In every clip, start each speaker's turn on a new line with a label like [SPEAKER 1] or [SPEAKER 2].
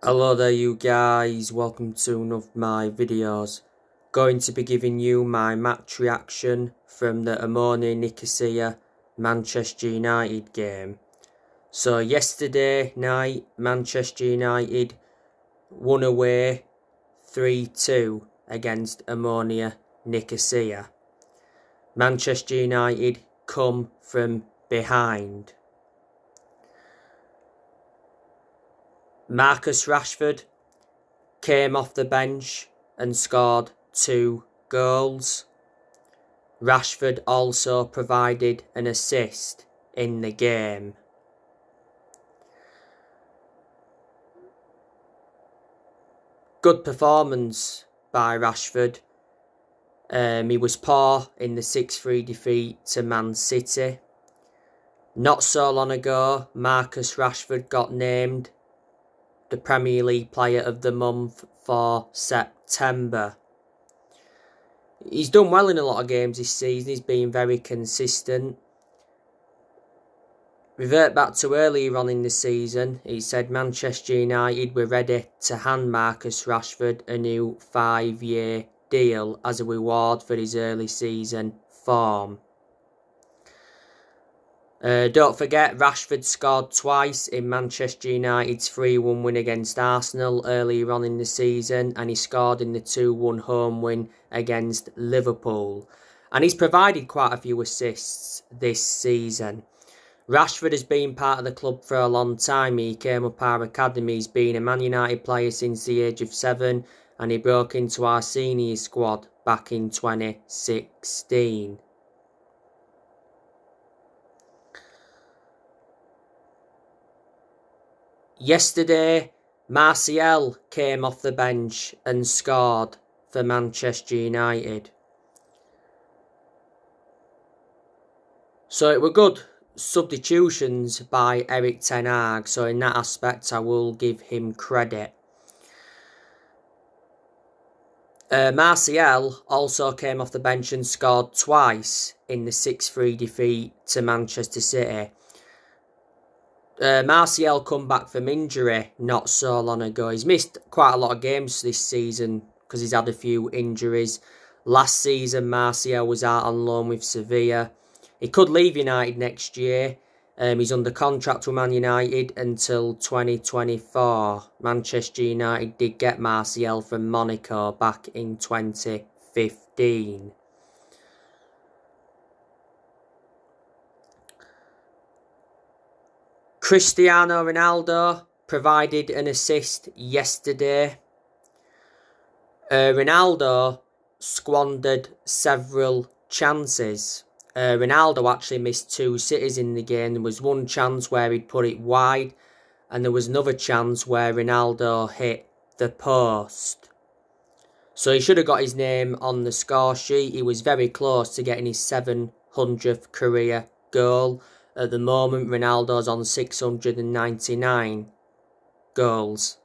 [SPEAKER 1] Hello there you guys, welcome to one of my videos. Going to be giving you my match reaction from the Omonia Nicosia Manchester United game. So yesterday night Manchester United won away 3-2 against Omonia Nicosia. Manchester United come from behind. Marcus Rashford came off the bench and scored 2 goals. Rashford also provided an assist in the game. Good performance by Rashford. He was poor in the 6-3 defeat to Man City. Not so long ago, Marcus Rashford got named the Premier League Player of the Month for September. He's done well in a lot of games this season. He's been very consistent. Revert back to earlier on in the season, he said Manchester United were ready to hand Marcus Rashford a new 5-year deal as a reward for his early season form. Don't forget, Rashford scored twice in Manchester United's 3-1 win against Arsenal earlier on in the season, and he scored in the 2-1 home win against Liverpool. And he's provided quite a few assists this season. Rashford has been part of the club for a long time. He came up our academy. He's been a Man United player since the age of 7, and he broke into our senior squad back in 2016. Yesterday, Martial came off the bench and scored for Manchester United. So it were good substitutions by Erik ten Hag, so in that aspect I will give him credit. Martial also came off the bench and scored twice in the 6-3 defeat to Manchester City. Martial come back from injury not so long ago. He's missed quite a lot of games this season because he's had a few injuries. Last season Martial was out on loan with Sevilla. He could leave United next year. He's under contract with Man United until 2024. Manchester United did get Martial from Monaco back in 2015. Cristiano Ronaldo provided an assist yesterday. Ronaldo squandered several chances. Ronaldo actually missed 2 sitters in the game. There was one chance where he'd put it wide, and there was another chance where Ronaldo hit the post. So he should have got his name on the score sheet. He was very close to getting his 700th career goal. At the moment, Ronaldo's on 699 goals.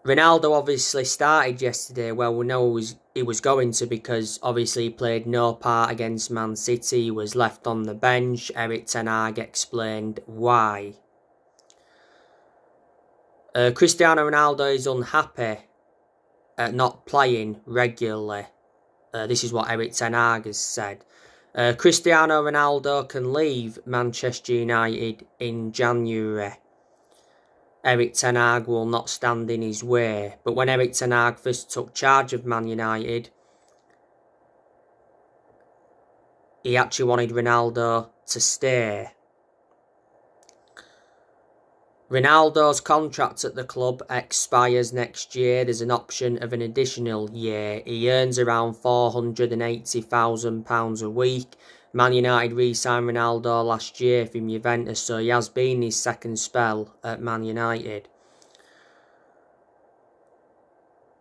[SPEAKER 1] Ronaldo obviously started yesterday. Well, we know he was going to, because obviously he played no part against Man City. He was left on the bench. Erik ten Hag explained why. Cristiano Ronaldo is unhappy at not playing regularly. This is what Erik ten Hag has said. Cristiano Ronaldo can leave Manchester United in January. Erik ten Hag will not stand in his way. But when Erik ten Hag first took charge of Man United, he actually wanted Ronaldo to stay. Ronaldo's contract at the club expires next year. There's an option of an additional year. He earns around £480,000 a week. Man United re-signed Ronaldo last year from Juventus, so he has been his second spell at Man United.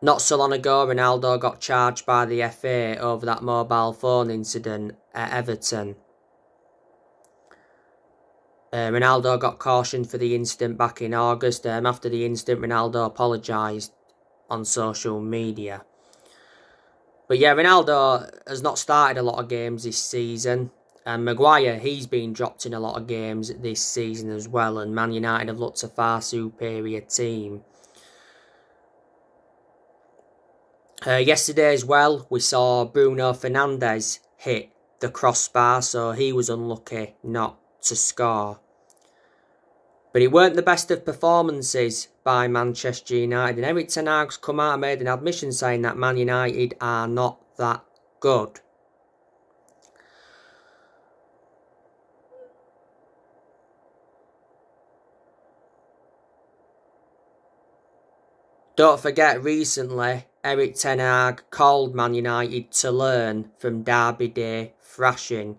[SPEAKER 1] Not so long ago, Ronaldo got charged by the FA over that mobile phone incident at Everton. Ronaldo got cautioned for the incident back in August. After the incident, Ronaldo apologised on social media. But yeah, Ronaldo has not started a lot of games this season. And Maguire, he's been dropped in a lot of games this season as well, and Man United have looked a far superior team. Yesterday as well, we saw Bruno Fernandes hit the crossbar, so he was unlucky not to score. But it weren't the best of performances by Manchester United, and Erik ten Hag's come out and made an admission saying that Man United are not that good. Don't forget, recently, Erik ten Hag called Man United to learn from Derby Day thrashing.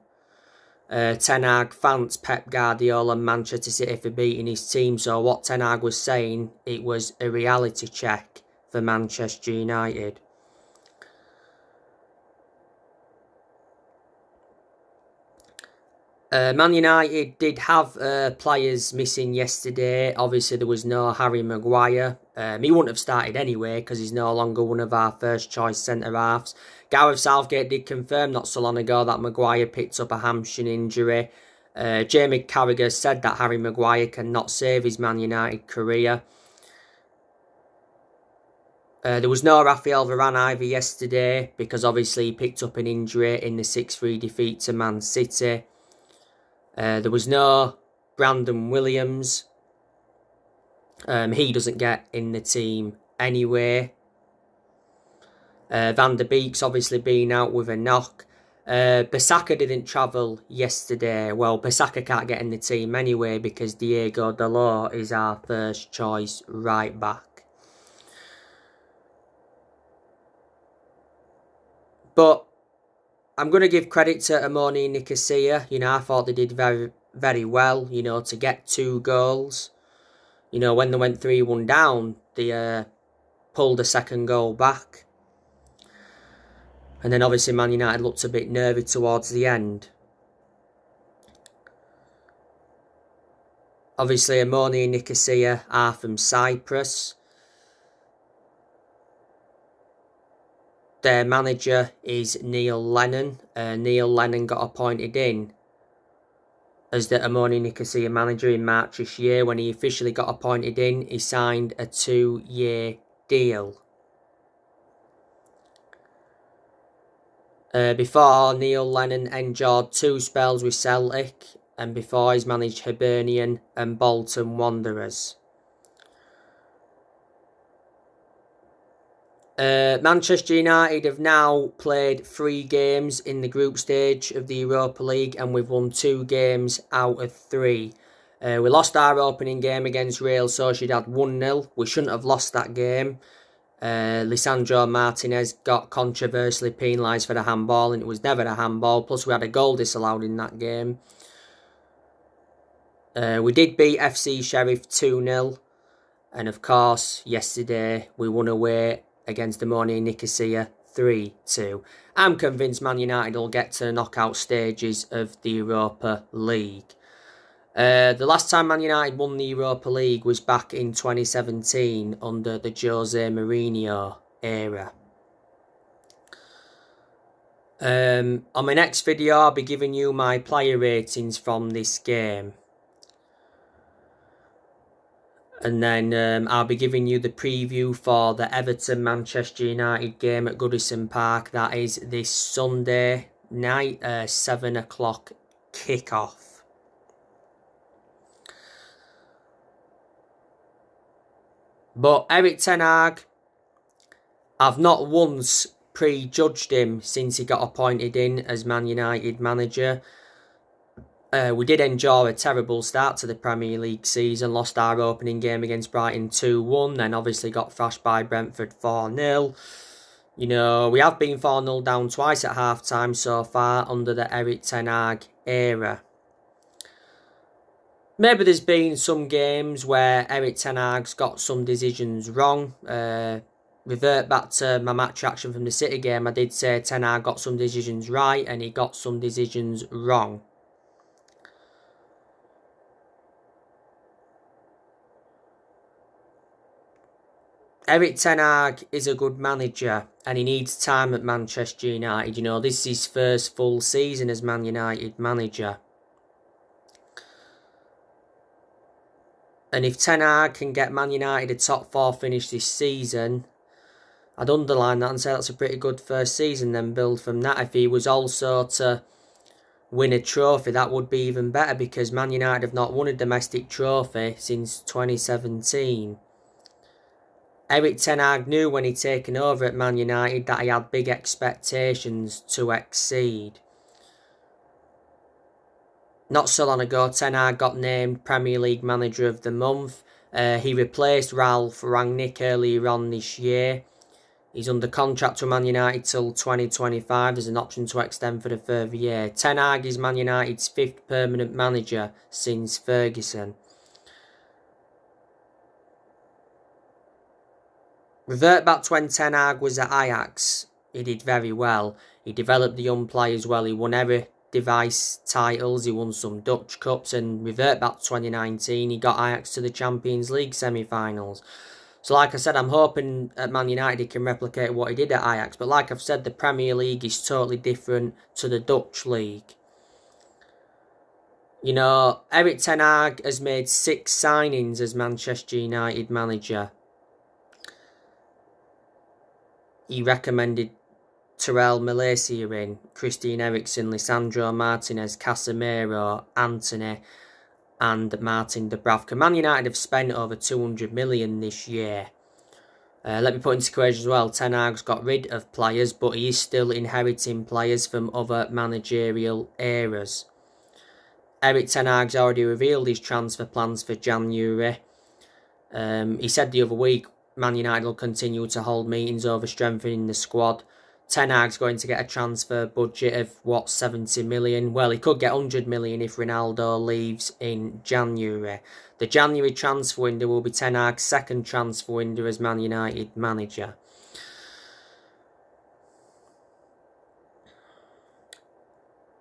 [SPEAKER 1] Ten Hag thanked Pep Guardiola and Manchester City for beating his team, so what Ten Hag was saying, it was a reality check for Manchester United. Man United did have players missing yesterday. Obviously, there was no Harry Maguire. He wouldn't have started anyway because he's no longer one of our first choice centre-halves. Gareth Southgate did confirm not so long ago that Maguire picked up a hamstring injury. Jamie Carragher said that Harry Maguire cannot save his Man United career. There was no Rafael Varane either yesterday because obviously he picked up an injury in the 6-3 defeat to Man City. There was no Brandon Williams. He doesn't get in the team anyway. Van der Beek's obviously been out with a knock. Bissaka didn't travel yesterday. Well, Bissaka can't get in the team anyway because Diego Dalot is our first choice right back. But I'm going to give credit to Omonia and Nicosia. I thought they did very, very well, to get 2 goals. When they went 3-1 down, they pulled the second goal back. And then obviously Man United looked a bit nervy towards the end. Obviously Omonia and Nicosia are from Cyprus. Their manager is Neil Lennon. Neil Lennon got appointed in as the Omonia Nicosia manager in March this year. When he officially got appointed in, he signed a 2-year deal. Before, Neil Lennon endured 2 spells with Celtic, and before he's managed Hibernian and Bolton Wanderers. Manchester United have now played 3 games in the group stage of the Europa League, and we've won 2 games out of 3. We lost our opening game against Real Sociedad 1-0. We shouldn't have lost that game. Lisandro Martinez got controversially penalised for the handball, and it was never a handball. Plus, we had a goal disallowed in that game. We did beat FC Sheriff 2-0. And of course, yesterday we won away against Omonia Nicosia 3-2. I'm convinced Man United will get to the knockout stages of the Europa League. The last time Man United won the Europa League was back in 2017 under the Jose Mourinho era. On my next video, I'll be giving you my player ratings from this game. And then I'll be giving you the preview for the Everton-Manchester United game at Goodison Park. That is this Sunday night, 7 o'clock kickoff. But Erik ten Hag, I've not once prejudged him since he got appointed in as Man United manager. We did enjoy a terrible start to the Premier League season. Lost our opening game against Brighton 2-1. Then obviously got thrashed by Brentford 4-0. We have been 4-0 down twice at half-time so far under the Erik ten Hag era. Maybe there's been some games where Erik ten Hag's got some decisions wrong. Revert back to my match reaction from the City game. I did say ten Hag got some decisions right and he got some decisions wrong. Erik ten Hag is a good manager. and he needs time at Manchester United. You know, this is his first full season as Man United manager. And if Ten Hag can get Man United a top 4 finish this season, I'd underline that and say that's a pretty good first season, then build from that. If he was also to win a trophy, that would be even better, because Man United have not won a domestic trophy since 2017. Erik Ten Hag knew when he'd taken over at Man United that he had big expectations to exceed. Not so long ago, Ten Hag got named Premier League Manager of the Month. He replaced Ralph Rangnick earlier on this year. He's under contract with Man United till 2025. There's an option to extend for the further year. Ten Hag is Man United's 5th permanent manager since Ferguson. Revert back to when Ten Hag was at Ajax. He did very well. He developed the young players well. He won every device titles. He won some Dutch Cups. And revert back to 2019. He got Ajax to the Champions League semi-finals. So like I said, I'm hoping at Man United he can replicate what he did at Ajax. But like I've said, the Premier League is totally different to the Dutch League. You know, Erik Ten Hag has made 6 signings as Manchester United manager. He recommended Terrell Malaysia in, Christian Eriksen, Lisandro Martinez, Casemiro, Antony and Martin Dubravka. Man United have spent over 200 million this year. Let me put into equation as well, Ten Hag's got rid of players, but he is still inheriting players from other managerial eras. Erik Ten Hag's already revealed his transfer plans for January. He said the other week, Man United will continue to hold meetings over strengthening the squad. Ten Hag's going to get a transfer budget of, 70 million? Well, he could get 100 million if Ronaldo leaves in January. The January transfer window will be Ten Hag's 2nd transfer window as Man United manager.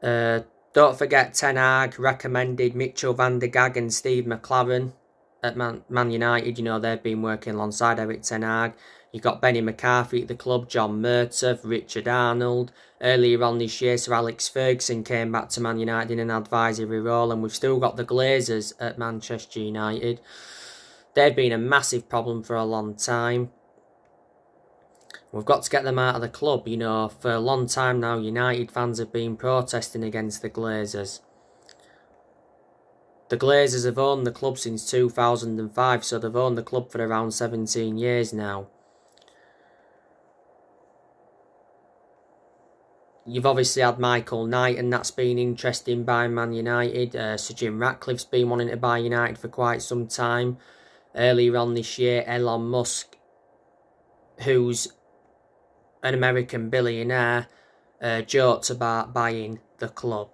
[SPEAKER 1] Don't forget, Ten Hag recommended Mitchell van der Gaag and Steve McLaren at Man United. You know, they've been working alongside Erik Ten Hag. You got Benny McCarthy at the club, John Murtaugh, Richard Arnold. Earlier on this year, Sir Alex Ferguson came back to Man United in an advisory role, and we've still got the Glazers at Manchester United. They've been a massive problem for a long time. We've got to get them out of the club. You know, for a long time now, United fans have been protesting against the Glazers. The Glazers have owned the club since 2005, so they've owned the club for around 17 years now. You've obviously had Michael Knight, and that's been interesting by Man United. Sir Jim Ratcliffe's been wanting to buy United for quite some time. Earlier on this year, Elon Musk, who's an American billionaire, joked about buying the club.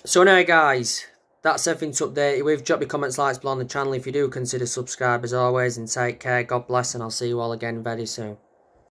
[SPEAKER 1] So anyway, guys, that's everything to update you with. Drop your comments, likes below on the channel if you do. Consider subscribe as always, and take care. God bless, and I'll see you all again very soon.